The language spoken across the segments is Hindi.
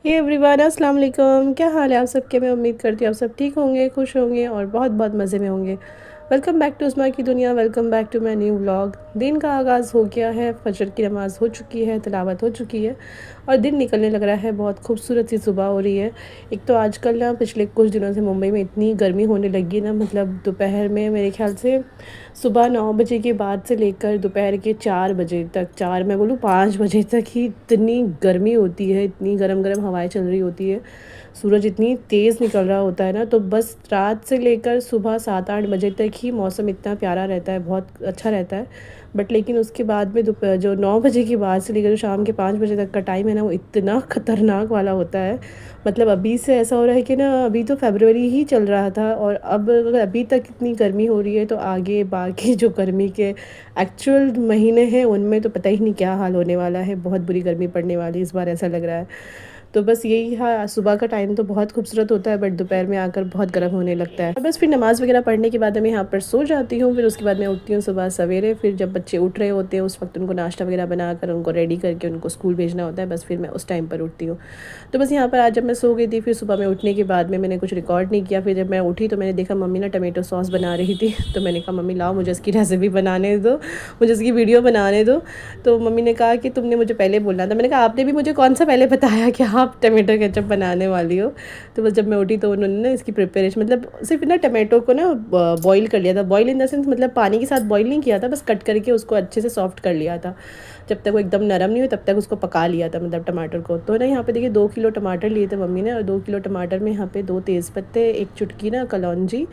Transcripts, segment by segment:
हे एवरीवन, अस्सलाम वालेकुम। क्या हाल है आप सबके? मैं उम्मीद करती हूँ आप सब ठीक होंगे, खुश होंगे और बहुत बहुत मज़े में होंगे। वेलकम बैक टू उस्मा की दुनिया, welcome back to my new vlog. दिन का आगाज़ हो गया है, फजर की नमाज़ हो चुकी है, तिलावत हो चुकी है और दिन निकलने लग रहा है। बहुत खूबसूरत सी सुबह हो रही है। एक तो आजकल ना पिछले कुछ दिनों से मुंबई में इतनी गर्मी होने लगी ना, मतलब दोपहर में मेरे ख्याल से सुबह 9 बजे के बाद से लेकर दोपहर के 4 बजे तक, 4 मैं बोलूँ 5 बजे तक ही इतनी गर्मी होती है, इतनी गरम गरम हवाएं चल रही होती है। सूरज इतनी तेज़ निकल रहा होता है ना, तो बस रात से लेकर सुबह 7-8 बजे तक ही मौसम इतना प्यारा रहता है, बहुत अच्छा रहता है। बट लेकिन उसके बाद में दोपहर जो 9 बजे के बाद से लेकर जो शाम के 5 बजे तक का टाइम है ना, वो इतना ख़तरनाक वाला होता है। मतलब अभी से ऐसा हो रहा है कि ना, अभी तो फरवरी ही चल रहा था और अब अगर अभी तक इतनी गर्मी हो रही है तो आगे बाकी जो गर्मी के एक्चुअल महीने हैं उनमें तो पता ही नहीं क्या हाल होने वाला है। बहुत बुरी गर्मी पड़ने वाली इस बार, ऐसा लग रहा है। तो बस यही हाँ, सुबह का टाइम तो बहुत खूबसूरत होता है बट दोपहर में आकर बहुत गर्म होने लगता है। और बस फिर नमाज़ वगैरह पढ़ने के बाद मैं यहाँ पर सो जाती हूँ। फिर उसके बाद मैं उठती हूँ सुबह सवेरे। फिर जब बच्चे उठ रहे होते हैं उस वक्त उनको नाश्ता वगैरह बनाकर उनको रेडी करके उनको स्कूल भेजना होता है। बस फिर मैं उस टाइम पर उठती हूँ। तो बस यहाँ पर आज जब मैं सो गई थी, फिर सुबह में उठने के बाद में मैंने कुछ रिकॉर्ड नहीं किया। फिर जब मैं उठी तो मैंने देखा मम्मी ना टमेटो सॉस बना रही थी। तो मैंने कहा मम्मी लाओ मुझे इसकी रेसिपी बनाने दो, मुझे इसकी वीडियो बनाने दो। तो मम्मी ने कहा कि तुमने मुझे पहले बोलना था। मैंने कहा आपने भी मुझे कौन सा पहले बताया कि आप टमाटो केचप बनाने वाली हो। तो बस जब मैं उठी तो उन्होंने ना इसकी प्रिपरेशन, मतलब सिर्फ ना टमाटो को ना बॉईल कर लिया था। बॉईल इन द सेंस मतलब पानी के साथ बॉईल नहीं किया था, बस कट करके उसको अच्छे से सॉफ्ट कर लिया था। जब तक वो एकदम नरम नहीं हुई तब तक उसको पका लिया था, मतलब टमाटर को। तो ना यहाँ पे देखिए 2 किलो टमाटर लिए थे मम्मी ने, और 2 किलो टमाटर में यहाँ पे 2 तेज़पत्ते, 1 चुटकी ना कलौंजी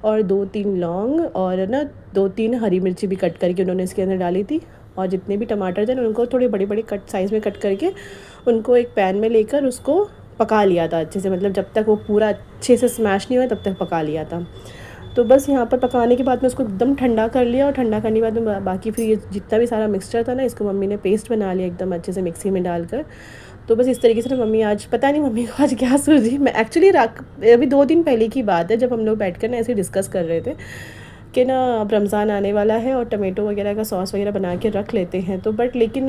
और 2-3 लौंग और ना 2-3 हरी मिर्ची भी कट करके उन्होंने इसके अंदर डाली थी। और जितने भी टमाटर थे ना उनको थोड़े बड़े बड़े कट साइज़ में कट करके उनको एक पैन में लेकर उसको पका लिया था अच्छे से। मतलब जब तक वो पूरा अच्छे से स्मैश नहीं हुआ तब तक पका लिया था। तो बस यहाँ पर पकाने के बाद में उसको एकदम ठंडा कर लिया, और ठंडा करने के बाद में बाकी फिर ये जितना भी सारा मिक्सचर था ना, इसको मम्मी ने पेस्ट बना लिया एकदम अच्छे से मिक्सी में डालकर। तो बस इस तरीके से ना मम्मी आज, पता नहीं मम्मी को आज क्या सूझी। मैं एक्चुअली अभी 2 दिन पहले की बात है जब हम लोग बैठ कर ना ऐसे डिस्कस कर रहे थे कि ना अब रमज़ान आने वाला है और टमेटो वगैरह का सॉस वगैरह बना के रख लेते हैं। तो बट लेकिन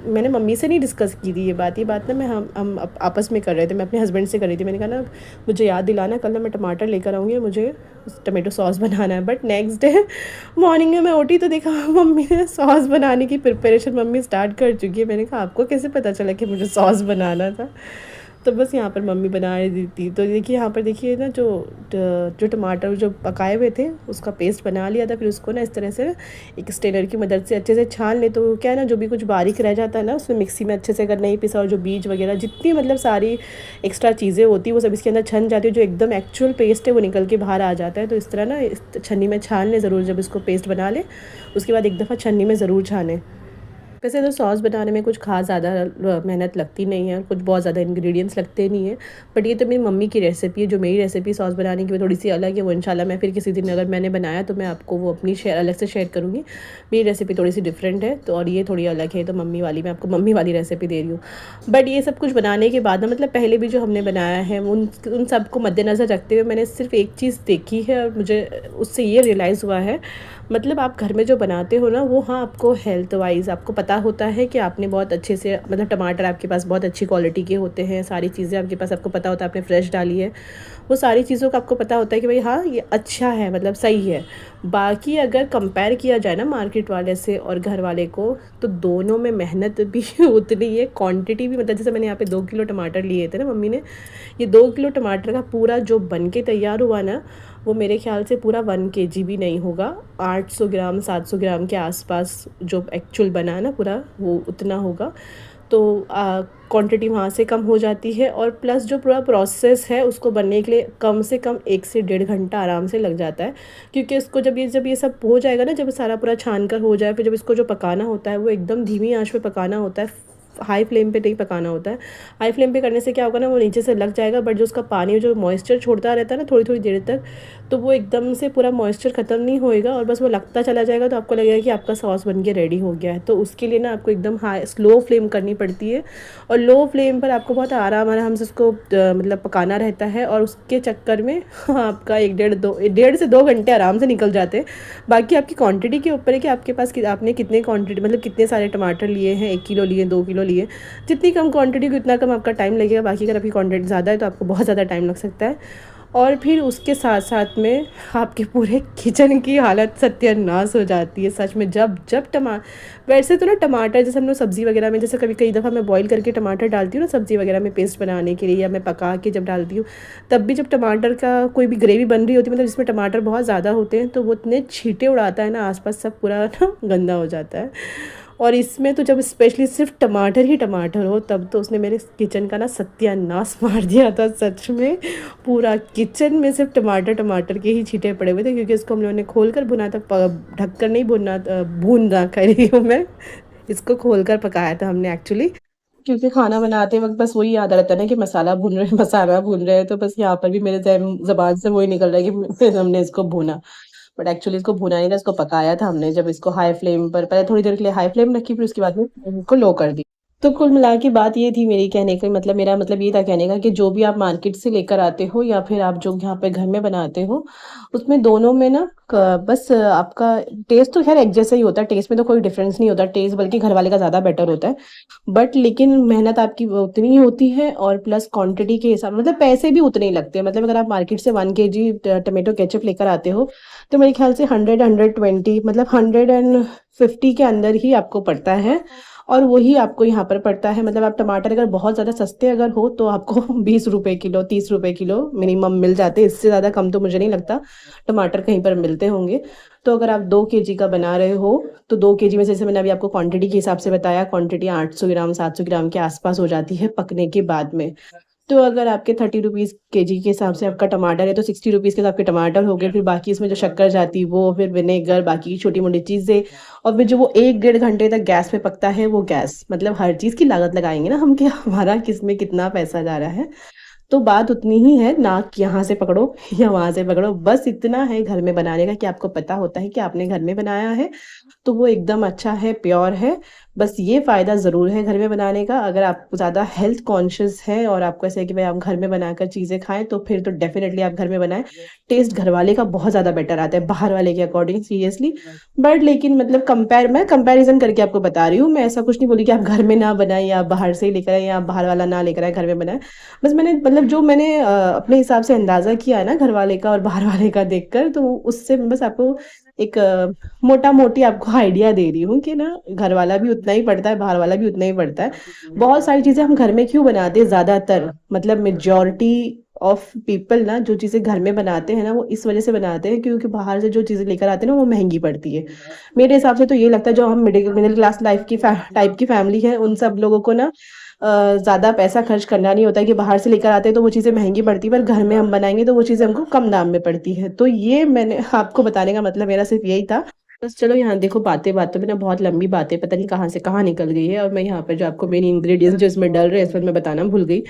मैंने मम्मी से नहीं डिस्कस की थी ये बात ना मैं हम आपस में कर रहे थे। मैं अपने हस्बैंड से कर रही थी। मैंने कहा ना मुझे याद दिलाना, कल ना मैं टमाटर लेकर आऊँगी, मुझे टमेटो सॉस बनाना है। बट नेक्स्ट डे मॉर्निंग में मैं उठी तो देखा मम्मी ने सॉस बनाने की प्रिपरेशन मम्मी स्टार्ट कर चुकी है। मैंने कहा आपको कैसे पता चला कि मुझे सॉस बनाना था? तो बस यहाँ पर मम्मी बना रही थी। तो देखिए यहाँ पर देखिए ना जो टमाटर जो पकाए हुए थे उसका पेस्ट बना लिया था। फिर उसको ना इस तरह से एक स्टेनर की मदद से अच्छे से छान ले, तो क्या है ना जो भी कुछ बारीक रह जाता है ना उसमें मिक्सी में अच्छे से अगर नहीं पिसा, और जो बीज वगैरह जितनी मतलब सारी एक्स्ट्रा चीज़ें होती है वो सब इसके अंदर छन जाती है। जो एकदम एक्चुअल पेस्ट है वो निकल के बाहर आ जाता है। तो इस तरह ना इस छन्नी में छान ले ज़रूर, जब इसको पेस्ट बना ले उसके बाद एक दफ़ा छन्नी में ज़रूर छाने। वैसे तो सॉस बनाने में कुछ खास ज़्यादा मेहनत लगती नहीं है, कुछ बहुत ज़्यादा इंग्रेडिएंट्स लगते नहीं है। बट ये तो मेरी मम्मी की रेसिपी है। जो मेरी रेसिपी सॉस बनाने की वो थोड़ी सी अलग है। वो इंशाल्लाह मैं फिर किसी दिन अगर मैंने बनाया तो मैं आपको वो अपनी अलग से शेयर करूँगी। मेरी रेसिपी थोड़ी सी डिफरेंट है तो, और ये थोड़ी अलग है। तो मम्मी वाली मैं आपको मम्मी वाली रेसिपी दे रही हूँ। बट ये सब कुछ बनाने के बाद ना, मतलब पहले भी जो हमने बनाया है उन सब को मद्देनज़र रखते हुए मैंने सिर्फ एक चीज़ देखी है और मुझे उससे ये रियलाइज़ हुआ है, मतलब आप घर में जो बनाते हो ना वो, हाँ आपको हेल्थ वाइज आपको पता होता है कि आपने बहुत अच्छे से, मतलब टमाटर आपके पास बहुत अच्छी क्वालिटी के होते हैं, सारी चीज़ें आपके पास आपको पता होता है आपने फ्रेश डाली है, वो सारी चीज़ों का आपको पता होता है कि भाई हाँ ये अच्छा है, मतलब सही है। बाकी अगर कंपेयर किया जाए ना मार्केट वाले से और घर वाले को, तो दोनों में मेहनत भी उतनी है, क्वांटिटी भी। मतलब जैसे मैंने यहाँ पे 2 किलो टमाटर लिए थे ना मम्मी ने, ये 2 किलो टमाटर का पूरा जो बन के तैयार हुआ ना, वो मेरे ख्याल से पूरा 1 kg भी नहीं होगा। 800 ग्राम 700 ग्राम के आसपास जो एक्चुअल बना है ना पूरा, वो उतना होगा। तो क्वांटिटी वहाँ से कम हो जाती है, और प्लस जो पूरा प्रोसेस है उसको बनने के लिए कम से कम 1 से 1.5 घंटा आराम से लग जाता है। क्योंकि इसको जब ये सब हो जाएगा ना, जब सारा पूरा छान कर हो जाए, फिर जब इसको जो पकाना होता है वो एकदम धीमी आंच पे पकाना होता है, हाई फ्लेम पे नहीं पकाना होता है। हाई फ्लेम पे करने से क्या होगा ना, वो नीचे से लग जाएगा, बट जो उसका पानी जो मॉइस्चर छोड़ता रहता है ना थोड़ी थोड़ी देर तक, तो वो एकदम से पूरा मॉइस्चर ख़त्म नहीं होएगा और बस वो लगता चला जाएगा। तो आपको लगेगा कि आपका सॉस बन के रेडी हो गया है। तो उसके लिए ना आपको एकदम हाई स्लो फ्लेम करनी पड़ती है, और लो फ्लेम पर आपको बहुत आराम से उसको मतलब पकाना रहता है। और उसके चक्कर में आपका 1.5 से 2 घंटे आराम से निकल जाते हैं। बाकी आपकी क्वांटिटी के ऊपर है कि आपके पास आपने कितने क्वांटिटी, मतलब कितने सारे टमाटर लिए हैं, 1 किलो लिए, 2 किलो नॉर्मली है। जितनी कम क्वांटिटी हो उतना कम आपका टाइम लगेगा, बाकी अगर आपकी क्वांटिटी ज़्यादा है तो आपको बहुत ज़्यादा टाइम लग सकता है। और फिर उसके साथ साथ में आपके पूरे किचन की हालत सत्यानाश हो जाती है सच में। जब जब वैसे तो ना टमाटर जैसे हम लोग सब्ज़ी वगैरह में, जैसे कभी कई दफ़ा मैं बॉईल करके टमाटर डालती हूँ ना सब्ज़ी वगैरह में पेस्ट बनाने के लिए, या मैं पका के जब डालती हूँ, तब भी जब टमाटर का कोई भी ग्रेवी बन रही होती है, मतलब जिसमें टमाटर बहुत ज़्यादा होते हैं, तो वो इतने छींटे उड़ाता है ना आसपास, सब पूरा ना गंदा हो जाता है। और इसमें तो जब स्पेशली सिर्फ टमाटर ही टमाटर हो, तब तो उसने मेरे किचन का ना सत्यानाश मार दिया था सच में। पूरा किचन में सिर्फ टमाटर टमाटर के ही छींटे पड़े हुए थे, क्योंकि इसको हम लोगों ने खोल कर भुना था, ढककर नहीं भुनना, भूनना कह रही हूँ मैं, इसको खोल कर पकाया था हमने एक्चुअली। क्योंकि खाना बनाते वक्त बस वही याद रहता है ना कि मसाला भून रहे हैं, मसाला भून रहे हैं, तो बस यहाँ पर भी मेरे ज़बान से वही निकल रहा है कि फिर हमने इसको भूना। बट एक्चुअली इसको भुना नहीं था, इसको पकाया था हमने। जब इसको हाई फ्लेम पर पहले थोड़ी देर के लिए हाई फ्लेम रखी, फिर उसके बाद में इसको लो कर दी। तो कुल मिला के बात ये थी मेरी कहने का, मतलब मेरा मतलब ये था कहने का कि जो भी आप मार्केट से लेकर आते हो या फिर आप जो यहाँ पे घर में बनाते हो, उसमें दोनों में ना बस आपका टेस्ट तो खैर एक जैसा ही होता है, टेस्ट में तो कोई डिफरेंस नहीं होता, टेस्ट बल्कि घर वाले का ज़्यादा बेटर होता है। बट लेकिन मेहनत आपकी वो उतनी ही होती है, और प्लस क्वांटिटी के हिसाब मतलब पैसे भी उतने ही लगते हैं। मतलब अगर आप मार्केट से 1 kg टमाटो केचप लेकर आते हो, तो मेरे ख्याल से 100-120 मतलब 150 के अंदर ही आपको पड़ता है। और वही आपको यहाँ पर पड़ता है, मतलब आप टमाटर अगर बहुत ज़्यादा सस्ते अगर हो तो आपको 20 रुपए किलो, 30 रुपए किलो मिनिमम मिल जाते हैं। इससे ज़्यादा कम तो मुझे नहीं लगता टमाटर कहीं पर मिलते होंगे। तो अगर आप 2 kg का बना रहे हो, तो 2 kg में से, जैसे मैंने अभी आपको क्वांटिटी के हिसाब से बताया, क्वांटिटी 800 ग्राम 700 ग्राम के आसपास हो जाती है पकने के बाद में। तो अगर आपके 30 रुपीज़ केजी के हिसाब से आपका टमाटर है, तो 60 रुपीज़ के आपके टमाटर हो गए। फिर बाकी इसमें जो शक्कर जाती है वो, फिर विनेगर, बाकी की छोटी मोटी चीज़ें, और फिर जो वो 1-1.5 घंटे तक गैस पे पकता है वो गैस, मतलब हर चीज़ की लागत लगाएंगे ना हम कि हमारा किस में कितना पैसा जा रहा है। तो बात उतनी ही है, नाक यहाँ से पकड़ो या वहाँ से पकड़ो, बस इतना है घर में बनाने का कि आपको पता होता है कि आपने घर में बनाया है, तो वो एकदम अच्छा है, प्योर है। बस ये फ़ायदा ज़रूर है घर में बनाने का। अगर आप ज़्यादा हेल्थ कॉन्शियस हैं और आपको ऐसा है कि भाई आप घर में बनाकर चीज़ें खाएँ, तो फिर तो डेफ़िनेटली आप घर में बनाएँ। टेस्ट घर वाले का बहुत ज़्यादा बेटर आता है बाहर वाले के अकॉर्डिंग, सीरियसली। बट लेकिन मतलब मैं कंपैरिज़न करके आपको बता रही हूँ। मैं ऐसा कुछ नहीं बोली कि आप घर में ना बनाएँ या आप बाहर से ही लेकर आएँ, या आप बाहर वाला ना लेकर आएँ, घर में बनाएँ। बस मैंने मतलब जो मैंने अपने हिसाब से अंदाज़ा किया है ना घर वाले का और बाहर वाले का देखकर, तो उससे बस आपको एक मोटा-मोटी आपको आइडिया दे रही हूँ कि ना घर वाला भी उतना ही पड़ता है, बाहर वाला भी उतना ही पड़ता है। बहुत सारी चीज़ें हम घर में क्यों बनाते हैं ज़्यादातर, मतलब मेजॉरिटी ऑफ पीपल ना जो चीज़ें घर में बनाते हैं ना, वो इस वज़ह से बनाते हैं क्योंकि बाहर से जो चीज़ें लेकर आते हैं ना वो महँगी पड़ती है। मेरे हिसाब से तो ये लगता है, जो हम मिडिल मिडिल क्लास लाइफ़ की टाइप की फैमिली है, उन सब लोगों को ना ज़्यादा पैसा खर्च करना नहीं होता है कि बाहर से लेकर आते हैं तो वो चीज़ें महँगी पड़ती है, पर घर में हम बनाएँगे तो वो चीज़ें हमको कम दाम में पड़ती है। तो ये मैंने आपको बताने का मतलब मेरा सिर्फ़ यही था। बस चलो यहाँ देखो, बातें-बातों में ना बहुत लंबी बातें पता नहीं कहाँ से कहाँ निकल गई है, और मैं यहाँ पे जो आपको मेन इंग्रीडिएंट्स जो इसमें डल रहे हैं, इस वक़्त मैं बताना भूल गई।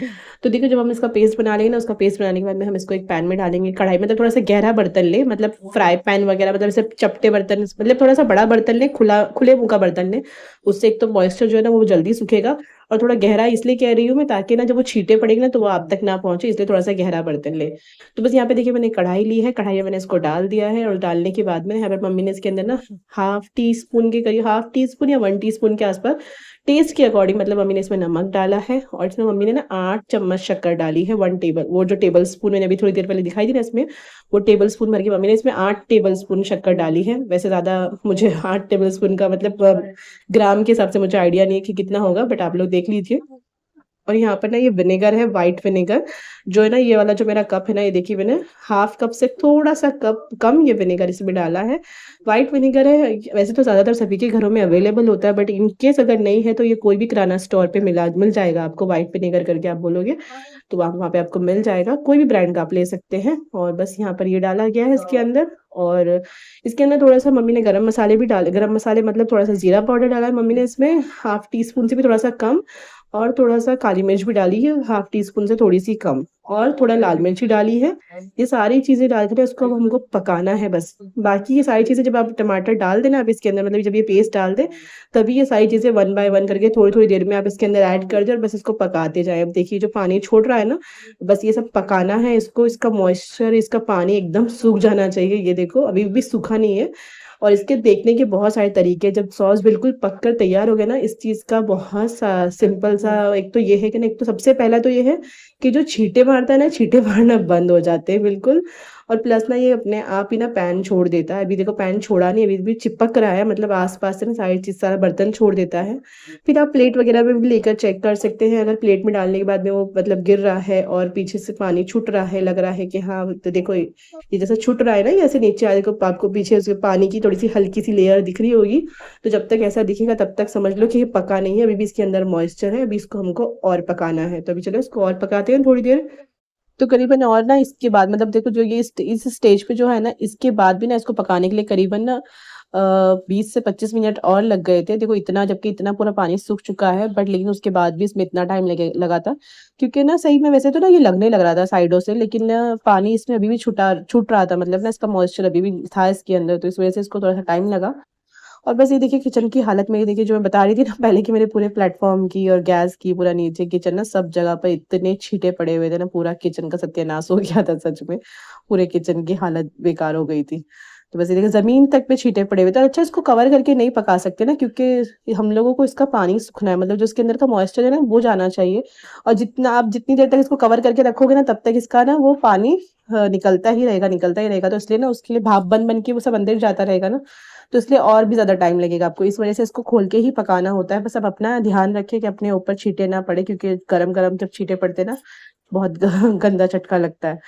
तो देखो, जब हम इसका पेस्ट बना लेंगे ना, उसका पेस्ट बनाने के बाद में हम इसको एक पैन में डालेंगे, कढ़ाई, मतलब थोड़ा-सा गहरा बर्तन लें, मतलब फ्राई पैन वगैरह, मतलब ऐसे चपटे बर्तन, मतलब थोड़ा-सा बड़ा बर्तन लें, खुले मुँह का बर्तन लें। उससे एक तो मॉइस्चर जो है ना वो जल्दी सूखेगा, और थोड़ा गहरा इसलिए कह रही हूँ मैं, ताकि ना जब वो छींटे पड़ेंगे ना तो वो आप तक ना पहुँचे, इसलिए थोड़ा-सा गहरा बर्तन लें। तो बस यहाँ पे देखिए, मैंने कढ़ाई ली है, कढ़ाई में मैंने इसको डाल दिया है, और डालने के बाद में यहाँ पे मम्मी ने इसके अंदर ना हाफ टी स्पून के करीब, हाफ टी स्पून या 1 टीस्पून के आसपास, टेस्ट के अकॉर्डिंग, मतलब मम्मी ने इसमें नमक डाला है, और इसमें मम्मी ने ना 8 चम्मच शक्कर डाली है, 1 टेबल, वो जो टेबल स्पून मैंने अभी थोड़ी देर पहले दिखाई दी ना इसमें, वो टेबल स्पून भर के मम्मी ने इसमें 8 टेबल स्पून शक्कर डाली है। वैसे ज़्यादा मुझे 8 टेबल स्पून का मतलब ग्राम के हिसाब से मुझे आइडिया नहीं है कि कितना होगा, बट आप लोग देख लीजिए। और यहाँ पर ना ये विनेगर है, व्हाइट विनेगर, जो है ना ये वाला जो मेरा कप है ना, ये देखिए मैंने हाफ कप से थोड़ा-सा कप कम ये विनेगर इसमें डाला है। व्हाइट विनेगर है, वैसे तो ज़्यादातर सभी के घरों में अवेलेबल होता है, बट इन केस अगर नहीं है तो ये कोई भी किराना स्टोर पे मिल जाएगा आपको, व्हाइट विनेगर करके आप बोलोगे, तो वहाँ पे आपको मिल जाएगा। कोई भी ब्रांड का आप ले सकते हैं, और बस यहाँ पर ये डाला गया है इसके अंदर। और इसके अंदर थोड़ा-सा मम्मी ने गरम मसाले भी डाले, गरम मसाले मतलब थोड़ा-सा जीरा पाउडर डाला है मम्मी ने इसमें, हाफ टी स्पून से भी थोड़ा-सा कम, और थोड़ा-सा काली मिर्च भी डाली है, हाफ टी स्पून से थोड़ी-सी कम, और थोड़ा लाल मिर्ची डाली है। ये सारी चीज़ें डाल कर इसको अब हमको पकाना है बस। बाकी ये सारी चीज़ें जब आप टमाटर डाल दें ना आप इसके अंदर, मतलब जब ये पेस्ट डाल दें, तभी ये सारी चीज़ें वन बाय वन करके थोड़ी-थोड़ी देर में आप इसके अंदर ऐड कर दें, और बस इसको पकाते जाएँ। अब देखिए जो पानी छोड़ रहा है ना, बस ये सब पकाना है इसको, इसका मॉइस्चर, इसका पानी एकदम सूख जाना चाहिए। ये देखो अभी भी सूखा नहीं है, और इसके देखने के बहुत सारे तरीके हैं। जब सॉस बिल्कुल पक कर तैयार हो गया ना, इस चीज़ का बहुत सा सिंपल सा एक तो ये है कि ना, एक तो सबसे पहला तो ये है कि जो छींटे मारता है ना, छींटे मारना बंद हो जाते हैं बिल्कुल। और प्लस ना ये अपने आप ही ना पैन छोड़ देता है। अभी देखो पैन छोड़ा नहीं, अभी भी चिपक रहा है, मतलब आस-पास से ना सारी चीज़, सारा बर्तन छोड़ देता है। फिर आप प्लेट वगैरह में भी लेकर चेक कर सकते हैं, अगर प्लेट में डालने के बाद में वो मतलब गिर रहा है और पीछे से पानी छूट रहा है, लग रहा है कि हाँ, तो देखो ये जैसे छूट रहा है ना, ये ऐसे नीचे देखो आपको पीछे उसके पानी की थोड़ी-सी हल्की-सी लेयर दिख रही होगी। तो जब तक ऐसा दिखेगा तब तक समझ लो कि ये पका नहीं है, अभी भी इसके अंदर मॉइस्चर है, अभी इसको हमको और पकाना है। तो अभी चलो इसको और पकाते हैं थोड़ी देर। तो करीबन और ना इसके बाद मतलब देखो जो ये इस स्टेज पे जो है ना, इसके बाद भी ना इसको पकाने के लिए करीबन ना 20 से 25 मिनट और लग गए थे। देखो इतना, जबकि इतना पूरा पानी सूख चुका है, बट लेकिन उसके बाद भी इसमें इतना टाइम लगा था। क्योंकि ना सही में वैसे तो ना ये लगने लग रहा था साइडों से, लेकिन ना पानी इसमें अभी भी छूट रहा था, मतलब ना इसका मॉइस्चर अभी भी था इसके अंदर, तो इस वज़ह से इसको थोड़ा-सा टाइम लगा। और बस ये देखिए किचन की हालत में, ये देखिए जो मैं बता रही थी ना पहले कि मेरे पूरे प्लेटफ़ॉर्म की और गैस की, पूरा नीचे किचन ना सब जगह पे इतने छींटे पड़े हुए थे ना, पूरा किचन का सत्यानाश हो गया था सच में। पूरे किचन की हालत बेकार हो गई थी। तो बस ये देखिए ज़मीन तक पे छींटे पड़े हुए थे। अच्छा, इसको कवर करके नहीं पका सकते ना, क्योंकि हम लोगों को इसका पानी सूखना है, मतलब जो इसके अंदर का मॉइस्चर है ना वो जाना चाहिए। और जितनी देर तक इसको कवर करके रखोगे ना, तब तक इसका ना वो पानी निकलता ही रहेगा। तो इसलिए ना उसके लिए भाप बन के वो सब अंदर जाता रहेगा ना, तो इसलिए और भी ज़्यादा टाइम लगेगा आपको। इस वज़ह से इसको खोल के ही पकाना होता है। बस आप अपना ध्यान रखिए कि अपने ऊपर छींटे ना पड़े, क्योंकि गरम-गरम जब छींटे पड़ते हैं ना, बहुत गंदा झटका लगता है।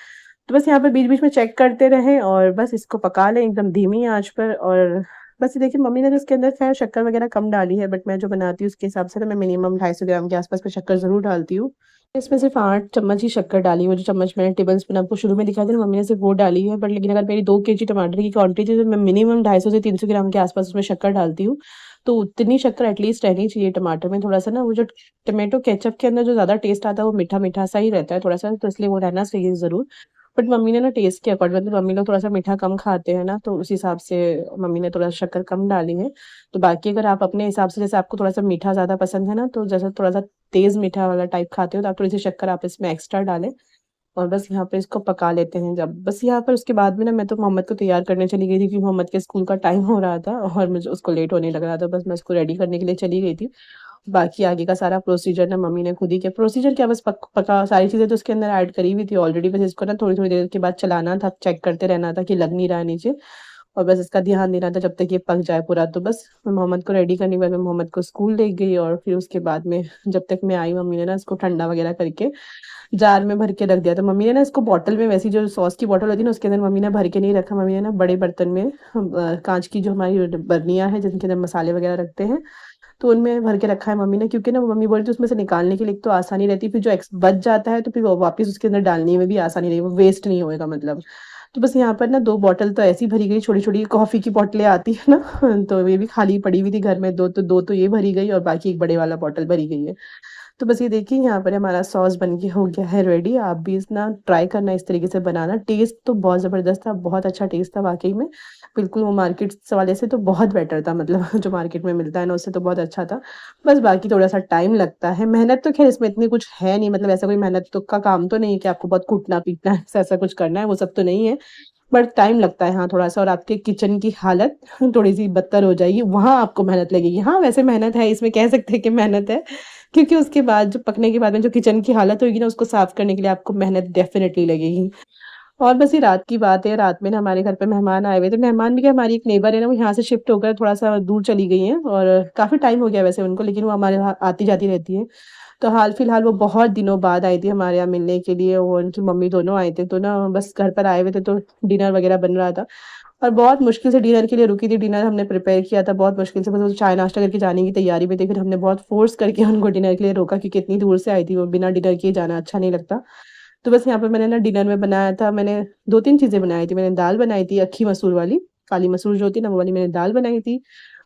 तो बस यहाँ पे बीच-बीच में चेक करते रहें और बस इसको पका लें एकदम धीमी आँच पर। और बस ये देखिए मम्मी ने तो इसके अंदर ख़ैर शक्कर वग़ैरह कम डाली है, बट मैं जो बनाती हूँ उसके हिसाब से ना मैं मिनिमम 250 ग्राम के आस-पास में शक्कर ज़रूर डालती हूँ। इसमें सिर्फ़ 8 चम्मच ही शक्कर डाली है, वो जो चम्मच मैंने टेबलस्पून आपको शुरू में दिखाया था ना, मम्मी ने सिर्फ़ वो डाली है। बट लेकिन अगर मेरी 2 केजी टमाटर की क्वांटिटी है, तो मैं मिनिमम 250 से 300 ग्राम के आस-पास उसमें शक्कर डालती हूँ। तो उतनी शक्कर एटलीस्ट रहनी चाहिए टमाटर में। थोड़ा-सा ना वो जो टोमेटो केचअप के अंदर जो ज़्यादा टेस्ट आता है, वो मीठा-मीठा सा ही रहता है थोड़ा-सा, तो इसलिए वो रहना चाहिए ज़रूर। बट मम्मी ने ना टेस्ट के अकॉर्डिंग, मतलब मम्मी लोग थोड़ा-सा मीठा कम खाते हैं ना, तो उस हिसाब से मम्मी ने थोड़ा शक्कर कम डाली है। तो बाकी अगर आप अपने हिसाब से, जैसे आपको थोड़ा-सा मीठा ज़्यादा पसंद है ना, तो जैसे थोड़ा-सा तेज़ मीठा वाला टाइप खाते हो, तो आप थोड़ी-सी शक्कर आप इसमें एक्स्ट्रा डालें। और बस यहाँ पे इसको पका लेते हैं जब। बस यहाँ पर उसके बाद में ना मैं तो मोहम्मद को तैयार करने चली गई थी, क्योंकि मोहम्मद के स्कूल का टाइम हो रहा था और मुझे उसको लेट होने लग रहा था। बस मैं उसको रेडी करने के लिए चली गई थी। बाकी आगे का सारा प्रोसीजर ना मम्मी ने खुद ही किया। प्रोसीजर क्या, बस पका सारी चीज़ें तो उसके अंदर ऐड करी हुई थी ऑलरेडी, बस इसको ना थोड़ी-थोड़ी देर के बाद चलाना था, चेक करते रहना था कि लग नहीं रहा है नीचे। और बस इसका ध्यान देना था जब तक ये पक जाए पूरा। तो बस मैं मोहम्मद को रेडी करने के बाद मैं मोहम्मद को स्कूल ले गई, और फिर उसके बाद में जब तक मैं आई, मम्मी ने ना इसको ठंडा वगैरह करके जार में भर के रख दिया। तो मम्मी ने ना इसको बॉटल में, वैसी जो सॉस की बॉटल होती है ना, उसके अंदर मम्मी ने भर के नहीं रखा। मम्मी ने ना बड़े बर्तन में, काँच की जो हमारी बर्नियाँ हैं जिनके अंदर मसाले वगैरह रखते हैं, तो उनमें भर के रखा है मम्मी ने। क्योंकि ना मम्मी बोली थी उसमें से निकालने के लिए एक तो आसानी रहती है, फिर जो बच जाता है तो फिर वो वापस उसके अंदर डालने में भी आसानी रहेगी, वो वेस्ट नहीं होएगा मतलब। तो बस यहाँ पर ना 2 बॉटल तो ऐसी भरी गई, छोटी-छोटी कॉफ़ी की बॉटलें आती है ना, तो ये भी खाली पड़ी हुई थी घर में, 2 तो ये भरी गई और बाकी एक बड़े वाला बॉटल भरी गई है। तो बस ये देखिए यहाँ पर हमारा सॉस बन के हो गया है रेडी। आप भी इस ना ट्राई करना इस तरीके से बनाना। टेस्ट तो बहुत ज़बरदस्त था, बहुत अच्छा टेस्ट था वाक़ई में। बिल्कुल वो मार्केट वाले से तो बहुत बेटर था, मतलब जो मार्केट में मिलता है ना उससे तो बहुत अच्छा था। बस बाकी थोड़ा-सा टाइम लगता है। मेहनत तो ख़ैर इसमें इतनी कुछ है नहीं, मतलब ऐसा कोई मेहनत तो का काम तो नहीं है कि आपको बहुत कूटना-पीटना है, ऐसा कुछ करना है, वो सब तो नहीं है। बट टाइम लगता है हाँ थोड़ा-सा, और आपके किचन की हालत थोड़ी-सी बदतर हो जाएगी, वहाँ आपको मेहनत लगेगी। हाँ, वैसे मेहनत है, इसमें कह सकते हैं कि मेहनत है, क्योंकि उसके बाद जो पकने के बाद में जो किचन की हालत होगी ना, उसको साफ करने के लिए आपको मेहनत डेफ़िनिटली लगेगी। और बस ये रात की बात है, रात में ना हमारे घर पे मेहमान आए हुए थे। मेहमान भी क्या, हमारी एक नेबर है ना, वो यहाँ से शिफ्ट होकर थोड़ा-सा दूर चली गई हैं, और काफ़ी टाइम हो गया वैसे उनको, लेकिन वो हमारे यहाँ आती-जाती रहती हैं। तो हाल-फिलहाल वो बहुत दिनों बाद आई थी हमारे यहाँ मिलने के लिए, वो उनकी मम्मी दोनों आए थे। तो ना बस घर पर आए हुए थे, तो डिनर वग़ैरह बन रहा था, और बहुत मुश्किल से डिनर के लिए रुकी थी। डिनर हमने प्रिपेयर किया था बहुत मुश्किल से, बस वो चाय-नाश्ता करके जाने की तैयारी में थी। फिर हमने बहुत फ़ोर्स करके उनको डिनर के लिए रोका, क्योंकि इतनी दूर से आई थी वो, बिना डिनर किए जाना अच्छा नहीं लगता। तो बस यहाँ पे मैंने ना डिनर में बनाया था, मैंने 2-3 चीज़ें बनाई थी। मैंने दाल बनाई थी अक्खी मसूर वाली, काली मसूर जो होती है ना, वो वाली मैंने दाल बनाई थी,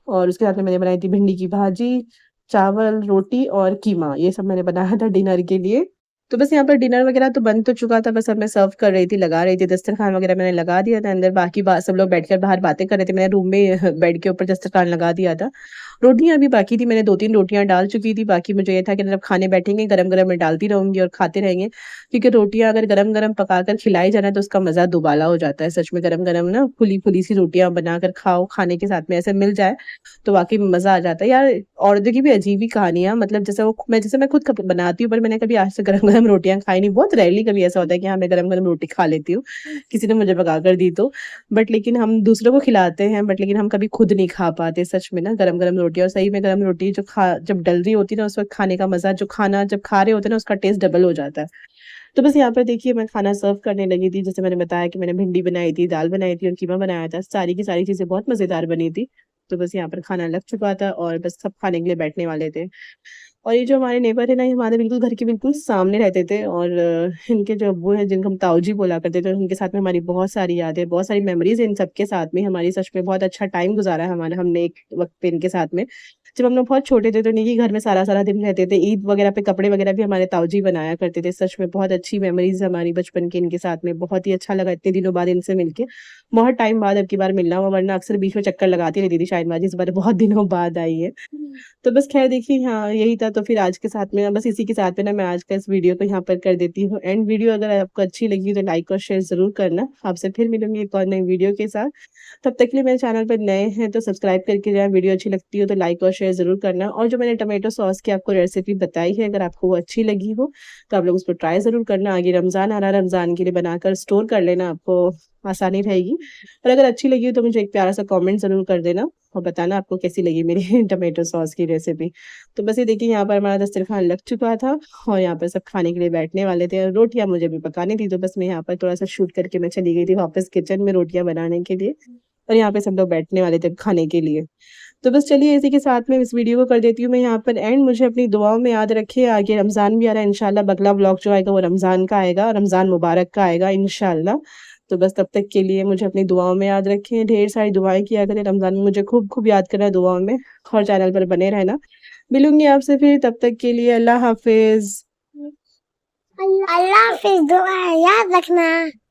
और उसके साथ में मैंने बनाई थी भिंडी की भाजी, चावल, रोटी और कीमा। ये सब मैंने बनाया था डिनर के लिए। तो बस यहाँ पर डिनर वगैरह तो बन तो चुका था, बस अब मैं सर्व कर रही थी, लगा रही थी, दस्तरखान वगैरह मैंने लगा दिया था अंदर, बाकी सब लोग बैठकर बाहर बातें कर रहे थे, मैंने रूम में बेड के ऊपर दस्तरखान लगा दिया था। रोटियाँ अभी बाकी थी, मैंने 2-3 रोटियाँ डाल चुकी थी, बाकी मुझे ये था कि जब खाने बैठेंगे गरम-गरम मैं डालती रहूँगी और खाते रहेंगे, क्योंकि रोटियाँ अगर गरम-गरम पकाकर खिलाई जाए ना तो उसका मज़ा दुबाला हो जाता है। सच में गरम-गरम ना फूली-फूली सी रोटियाँ बनाकर खाओ, खाने के साथ में ऐसे मिल जाए, तो वाक़ई में मज़ा आ जाता है। यार औरतों की भी अजीब ही कहानी है, मतलब जैसे मैं खुद बनाती हूँ, पर मैंने कभी आज तक गरम-गरम रोटियाँ खाई नहीं। बहुत रेयरली कभी ऐसा होता है कि हाँ, मैं गरम-गरम रोटी खा लेती हूँ, किसी ने मुझे पका कर दी तो। बट लेकिन हम दूसरों को खिलाते हैं, बट लेकिन हम कभी खुद नहीं खा पाते सच में ना गरम-गरम रोटी, और सही में गरम रोटी जब डल रही होती है ना, उस वक़्त खाने का मज़ा, जो खाना जब खा रहे होते हैं ना, उसका टेस्ट डबल हो जाता है। तो बस यहाँ पर देखिए मैं खाना सर्व करने लगी थी, जैसे मैंने बताया कि मैंने भिंडी बनाई थी, दाल बनाई थी और कीमा बनाया था। सारी की सारी चीज़ें बहुत मज़ेदार बनी थी। तो बस यहाँ पर खाना लग चुका था और बस सब खाने के लिए बैठने वाले थे। और ये जो हमारे नेबर है ना, ये हमारे बिल्कुल घर के बिल्कुल सामने रहते थे, और इनके जो अब्बू हैं, जिनको हम ताऊ जी बोला करते थे, उनके साथ में हमारी बहुत सारी यादें, बहुत सारी मेमोरीज़ हैं इन सबके साथ में। हमारी सच में बहुत अच्छा टाइम गुज़ारा है हमने एक वक़्त पे इनके साथ में। जब हम लोग बहुत छोटे थे तो इन्हीं के घर में सारा-सारा दिन रहते थे। ईद वगैरह पे कपड़े वगैरह भी हमारे ताऊ जी बनाया करते थे। सच में बहुत अच्छी मेमोरीज़ है हमारी बचपन की इनके साथ में। बहुत ही अच्छा लगा इतने दिनों बाद इनसे मिलके। बहुत टाइम बाद अब की बार मिलना हुआ, वरना अक्सर बीच में चक्कर लगाती रहती थी शाइनबाज़ी, इस बार बहुत दिनों बाद आई है। तो बस ख़ैर देखिए, हाँ, यही था, तो फिर आज के साथ में ना, बस इसी के साथ में ना मैं आज का इस वीडियो को यहाँ पर कर देती हूँ एंड। वीडियो अगर आपको अच्छी लगी तो लाइक और शेयर ज़रूर करना। आपसे फिर मिलूँगी एक और नई वीडियो के साथ। तब तक के लिए मेरे चैनल पर नए हैं तो सब्सक्राइब करके जाएँ, वीडियो अच्छी लगती हो तो लाइक और शेयर ज़रूर करना। और जो मैंने टोमेटो सॉस की आपको रेसिपी बताई है, अगर आपको वो अच्छी लगी हो, तो आप लोग उसको ट्राई ज़रूर करना। आगे रमज़ान आ रहा है, रमज़ान के लिए बनाकर स्टोर कर लेना, आपको आसानी रहेगी। और अगर अच्छी लगी हो तो मुझे एक प्यारा-सा कमेंट ज़रूर कर देना और बताना आपको कैसी लगी मेरी टोमेटो सॉस की रेसिपी। तो बस ये देखिए, यहाँ पर हमारा दस्तरखान लग चुका था और यहाँ पर सब खाने के लिए बैठने वाले थे। रोटियाँ मुझे अभी पकानी थी, तो बस मैं यहाँ पर थोड़ा-सा शूट करके मैं चली गई थी वापस किचन में रोटियाँ बनाने के लिए, और यहाँ पे सब लोग बैठने वाले थे खाने के लिए। तो बस चलिए, इसी के साथ में इस वीडियो को कर देती हूँ मैं यहाँ पर एंड। मुझे अपनी दुआओं में याद रखिए, आगे रमज़ान भी आ रहा है इंशाल्लाह। अगला व्लॉग जो आएगा वो रमज़ान का आएगा, रमज़ान मुबारक का आएगा इंशाल्लाह। तो बस तब तक के लिए मुझे अपनी दुआओं में याद रखें, ढेर सारी दुआएँ किया करें रमज़ान में, मुझे खूब-खूब याद करना दुआओं में, और चैनल पर बने रहना। मिलूँगी आपसे फिर, तब तक के लिए अल्लाह हाफ़िज़। अल्लाह हाफ़िज़, दुआ याद रखना।